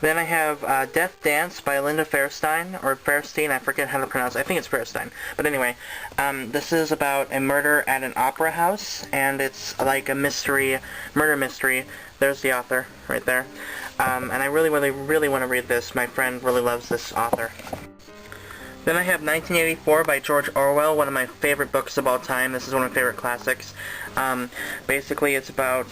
Then I have Death Dance by Linda Fairstein, or Fairstein, I forget how to pronounce it. I think it's Fairstein. But anyway, this is about a murder at an opera house, and it's like a mystery, murder mystery. There's the author, right there. And I really, really, really want to read this. My friend really loves this author. Then I have 1984 by George Orwell, one of my favorite books of all time. This is one of my favorite classics. Basically, it's about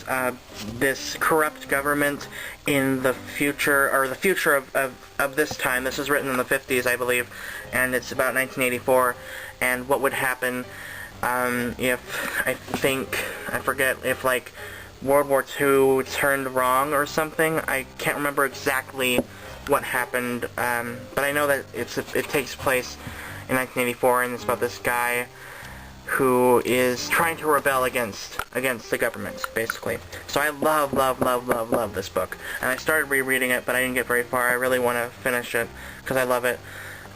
this corrupt government in the future, or the future of this time. This was written in the 50s, I believe, and it's about 1984, and what would happen if, I forget, if, like, World War II turned wrong or something. I can't remember exactly what happened, but I know that it takes place in 1984, and it's about this guy who is trying to rebel against the government, basically. So I love this book, and I started rereading it, but I didn't get very far. I really want to finish it because I love it,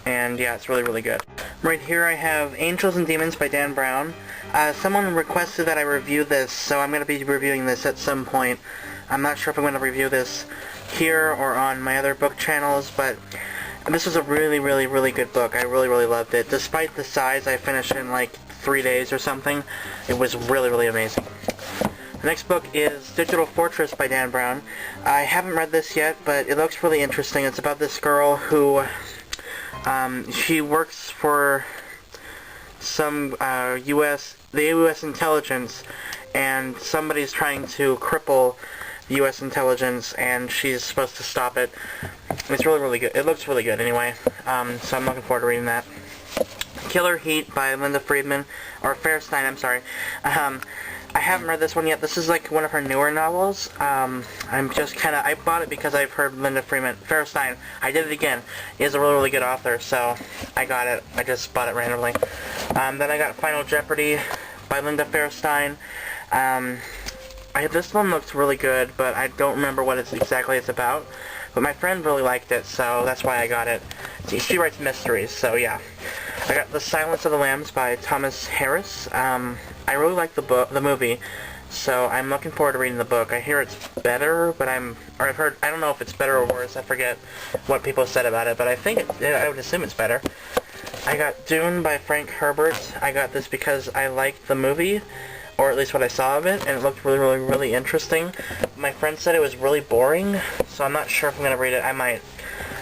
and yeah, it's really, really good. Right here I have Angels and Demons by Dan Brown. Someone requested that I review this, so I'm going to be reviewing this at some point. I'm not sure if I'm going to review this here or on my other book channels, but this was a really, really, really good book. I really, really loved it. Despite the size, I finished it in like 3 days or something. It was really, really amazing. The next book is Digital Fortress by Dan Brown. I haven't read this yet, but it looks really interesting. It's about this girl who, she works for some the U.S. intelligence, and somebody's trying to cripple the U.S. intelligence, and she's supposed to stop it. It's really, really good. It looks really good, anyway. So I'm looking forward to reading that. Killer Heat by Linda Friedman, or Fairstein, I'm sorry. I haven't read this one yet. This is like one of her newer novels. I'm just kind of, I bought it because I've heard Linda Fairstein, I did it again, is a really, really good author, so I got it. I just bought it randomly. Then I got Final Jeopardy by Linda Fairstein. This one looks really good, but I don't remember what exactly it's about. But my friend really liked it, so that's why I got it. She writes mysteries, so yeah. I got The Silence of the Lambs by Thomas Harris. I really like the movie, so I'm looking forward to reading the book. I hear it's better, but I don't know if it's better or worse. I forget what people said about it, but I think I would assume it's better. I got Dune by Frank Herbert. I got this because I liked the movie, or at least what I saw of it, and it looked really, really, really interesting. My friend said it was really boring, so I'm not sure if I'm going to read it. I might.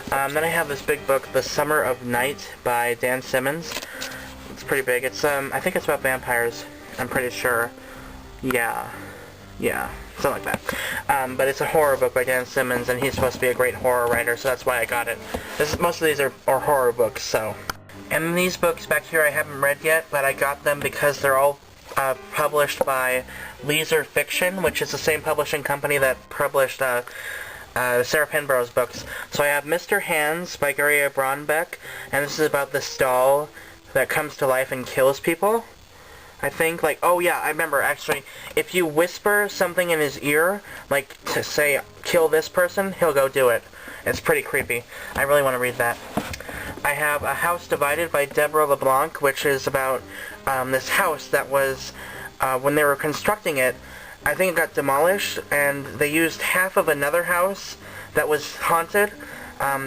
Then I have this big book, The Summer of Night by Dan Simmons. It's pretty big. It's, I think it's about vampires. I'm pretty sure. Yeah, something like that. But it's a horror book by Dan Simmons, and he's supposed to be a great horror writer, so that's why I got it. Most of these are horror books, so. And these books back here I haven't read yet, but I got them because they're all published by Leaser Fiction, which is the same publishing company that published Sarah Pinborough's books. So I have Mr. Hands by Gary Braunbeck, and this is about this doll that comes to life and kills people. I think, like, oh yeah, I remember, actually, if you whisper something in his ear, like, to say, kill this person, he'll go do it. It's pretty creepy. I really want to read that. I have A House Divided by Deborah LeBlanc, which is about this house that was, when they were constructing it, I think it got demolished, and they used half of another house that was haunted.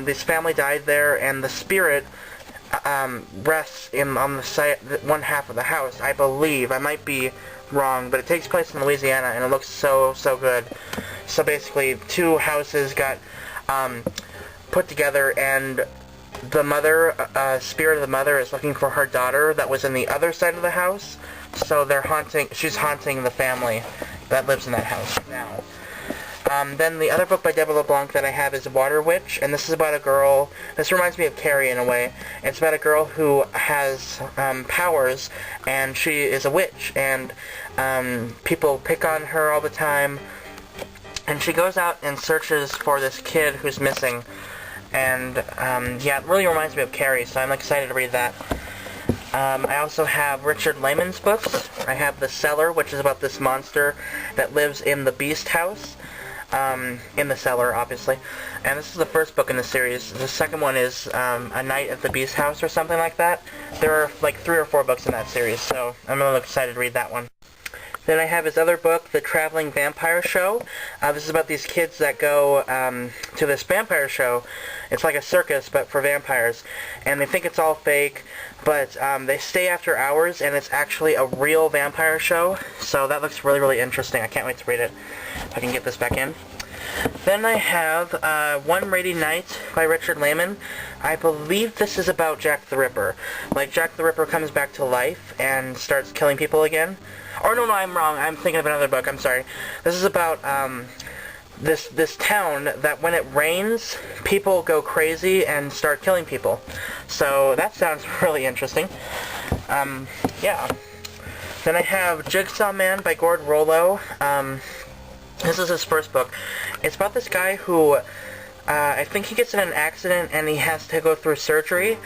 This family died there, and the spirit rests on the site, one half of the house, I believe. I might be wrong, but it takes place in Louisiana, and it looks so good. So basically, two houses got put together, and the mother, spirit of the mother is looking for her daughter that was in the other side of the house. So she's haunting the family that lives in that house now. Then the other book by Deborah LeBlanc that I have is Water Witch, and this is about a girl, this reminds me of Carrie in a way. It's about a girl who has powers, and she is a witch, and people pick on her all the time, and she goes out and searches for this kid who's missing, and yeah, it really reminds me of Carrie, so I'm excited to read that. I also have Richard Lehman's books. I have The Cellar, which is about this monster that lives in the Beast House. In the cellar, obviously. And this is the first book in the series. The second one is A Night at the Beast House or something like that. There are like 3 or 4 books in that series, so I'm really excited to read that one. Then I have his other book, The Traveling Vampire Show. This is about these kids that go to this vampire show. It's like a circus, but for vampires. And they think it's all fake, but they stay after hours, and it's actually a real vampire show. So that looks really, really interesting. I can't wait to read it. If I can get this back in. Then I have One Rainy Night by Richard Lehman. I believe this is about Jack the Ripper. Like, Jack the Ripper comes back to life and starts killing people again. Or no, I'm wrong. I'm thinking of another book. I'm sorry. This is about this town that when it rains, people go crazy and start killing people. So that sounds really interesting. Yeah. Then I have Jigsaw Man by Gord Rollo. This is his first book. It's about this guy who, I think he gets in an accident and he has to go through surgery,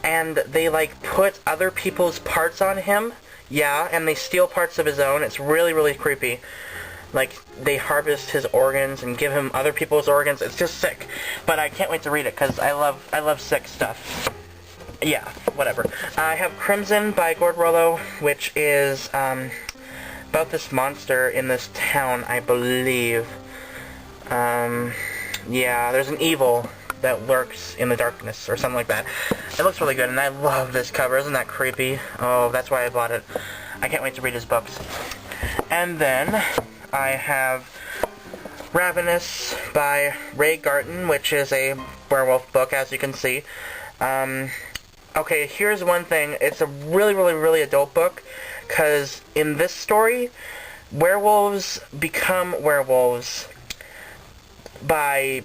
and they, like, put other people's parts on him. Yeah, and they steal parts of his own. It's really, really creepy. Like, they harvest his organs and give him other people's organs. It's just sick. But I can't wait to read it, because I love sick stuff. Yeah, whatever. I have Crimson by Gord Rollo, which is, about this monster in this town, I believe. Yeah, there's an evil that lurks in the darkness, or something like that. It looks really good, and I love this cover. Isn't that creepy? Oh, that's why I bought it. I can't wait to read his books. And then I have Ravenous by Ray Garton, which is a werewolf book, as you can see. Okay, here's one thing. It's a really, really, really adult book, because in this story, werewolves become werewolves by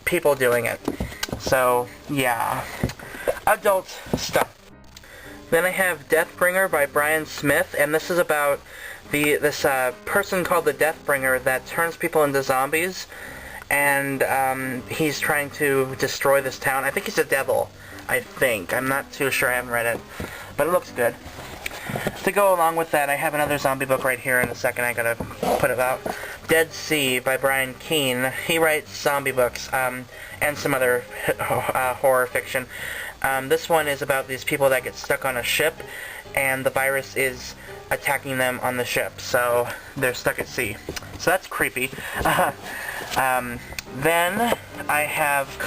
people doing it. So, yeah. Adult stuff. Then I have Deathbringer by Brian Smith, and this is about this person called the Deathbringer that turns people into zombies, and he's trying to destroy this town. I think he's a devil, I think. I'm not too sure, I haven't read it, but it looks good. To go along with that, I have another zombie book right here. In a second, I gotta put it out. Dead Sea by Brian Keene. He writes zombie books, and some other horror fiction. This one is about these people that get stuck on a ship, and the virus is attacking them on the ship, so they're stuck at sea. So that's creepy. Then I have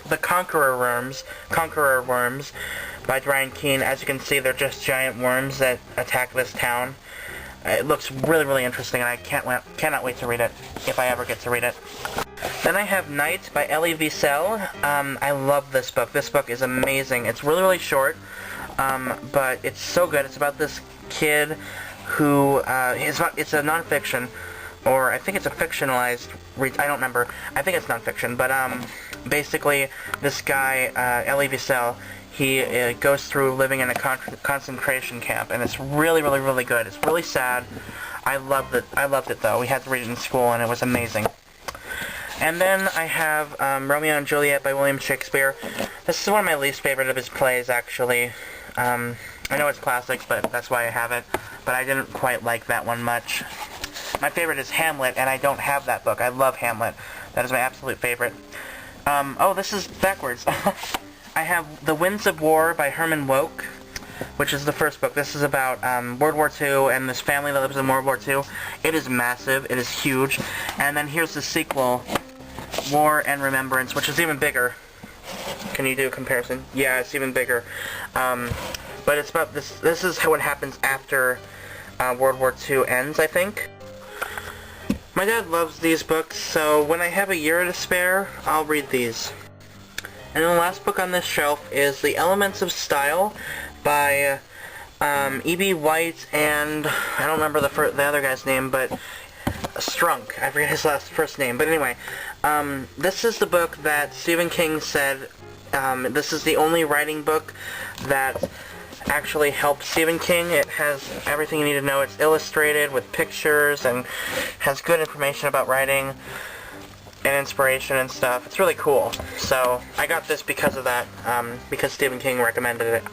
The Conqueror Worms by Brian Keene. As you can see, they're just giant worms that attack this town. It looks really, really interesting, and I cannot wait to read it, if I ever get to read it. Then I have Night by Elie Wiesel. I love this book. This book is amazing. It's really, really short, but it's so good. It's about this kid who, it's a nonfiction, or I think it's a fictionalized, I don't remember. I think it's nonfiction, but basically, this guy, Elie Wiesel, he goes through living in a concentration camp, and it's really, really, really good. It's really sad. I loved it though. We had to read it in school, and it was amazing. And then I have Romeo and Juliet by William Shakespeare. This is one of my least favorite of his plays, actually. I know it's classics, but that's why I have it. But I didn't quite like that one much. My favorite is Hamlet, and I don't have that book. I love Hamlet. That is my absolute favorite. Oh, this is backwards. I have The Winds of War by Herman Wouk, which is the first book. This is about World War II and this family that lives in World War II. It is massive. It is huge. And then here's the sequel, War and Remembrance, which is even bigger. Can you do a comparison? Yeah, it's even bigger. But it's about this. This is what happens after World War II ends, I think. My dad loves these books, so when I have a year to spare, I'll read these. And the last book on this shelf is The Elements of Style by E.B. White and I don't remember the other guy's name, but Strunk. I forget his first name. But anyway, this is the book that Stephen King said this is the only writing book that actually helped Stephen King. It has everything you need to know. It's illustrated with pictures and has good information about writing and inspiration and stuff. It's really cool. So I got this because of that, because Stephen King recommended it.